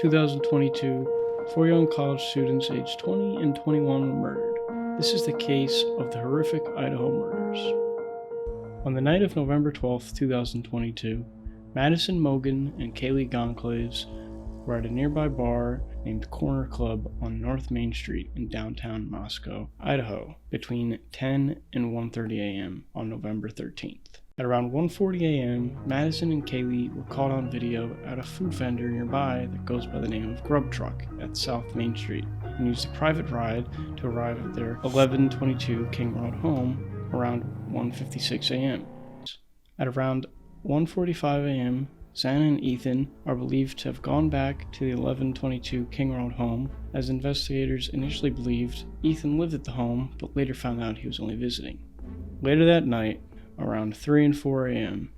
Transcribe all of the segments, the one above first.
2022, four young college students aged 20 and 21 were murdered. This is the case of the horrific Idaho murders. On the night of November 12, 2022, Madison Mogan and Kaylee Goncalves were at a nearby bar named Corner Club on North Main Street in downtown Moscow, Idaho, between 10 and 1:30 a.m. on November 13th. At around 1:40 a.m., Madison and Kaylee were caught on video at a food vendor nearby that goes by the name of Grub Truck at South Main Street and used a private ride to arrive at their 1122 King Road home around 1:56 a.m. At around 1:45 a.m., Santa and Ethan are believed to have gone back to the 1122 King Road home, as investigators initially believed Ethan lived at the home but later found out he was only visiting. Later that night, around 3 and 4 a.m.,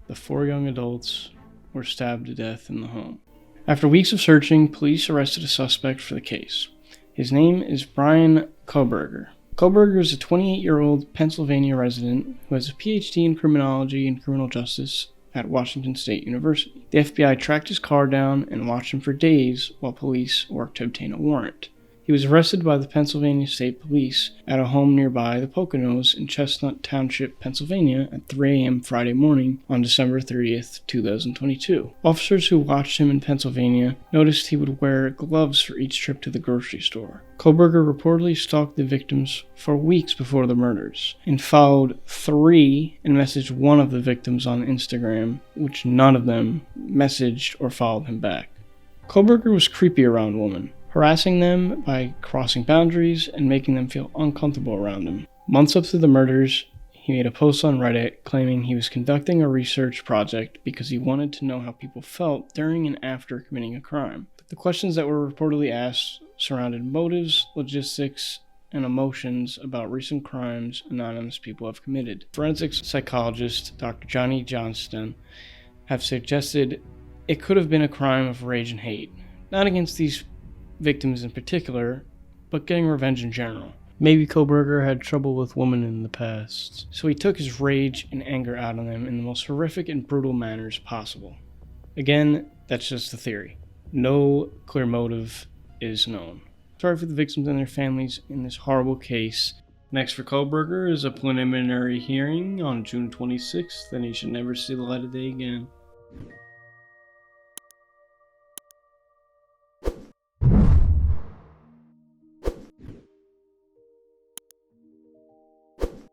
the four young adults were stabbed to death in the home. After weeks of searching, police arrested a suspect for the case. His name is Bryan Kohberger. Kohberger is a 28-year-old Pennsylvania resident who has a PhD in criminology and criminal justice at Washington State University. The FBI tracked his car down and watched him for days while police worked to obtain a warrant. He was arrested by the Pennsylvania State Police at a home nearby the Poconos in Chestnut Township, Pennsylvania at 3 a.m. Friday morning on December 30th, 2022. Officers who watched him in Pennsylvania noticed he would wear gloves for each trip to the grocery store. Kohberger reportedly stalked the victims for weeks before the murders and followed 3 and messaged one of the victims on Instagram, which none of them messaged or followed him back. Kohberger was creepy around women, harassing them by crossing boundaries and making them feel uncomfortable around him. Months up to the murders, he made a post on Reddit claiming he was conducting a research project because he wanted to know how people felt during and after committing a crime. The questions that were reportedly asked surrounded motives, logistics, and emotions about recent crimes anonymous people have committed. Forensics psychologist Dr. Johnny Johnston have suggested it could have been a crime of rage and hate, not against these victims in particular, but getting revenge in general. Maybe Kohberger had trouble with women in the past, so he took his rage and anger out on them in the most horrific and brutal manners possible. Again, that's just a theory. No clear motive is known. Sorry for the victims and their families in this horrible case. Next for Kohberger is a preliminary hearing on June 26th, and he should never see the light of day again.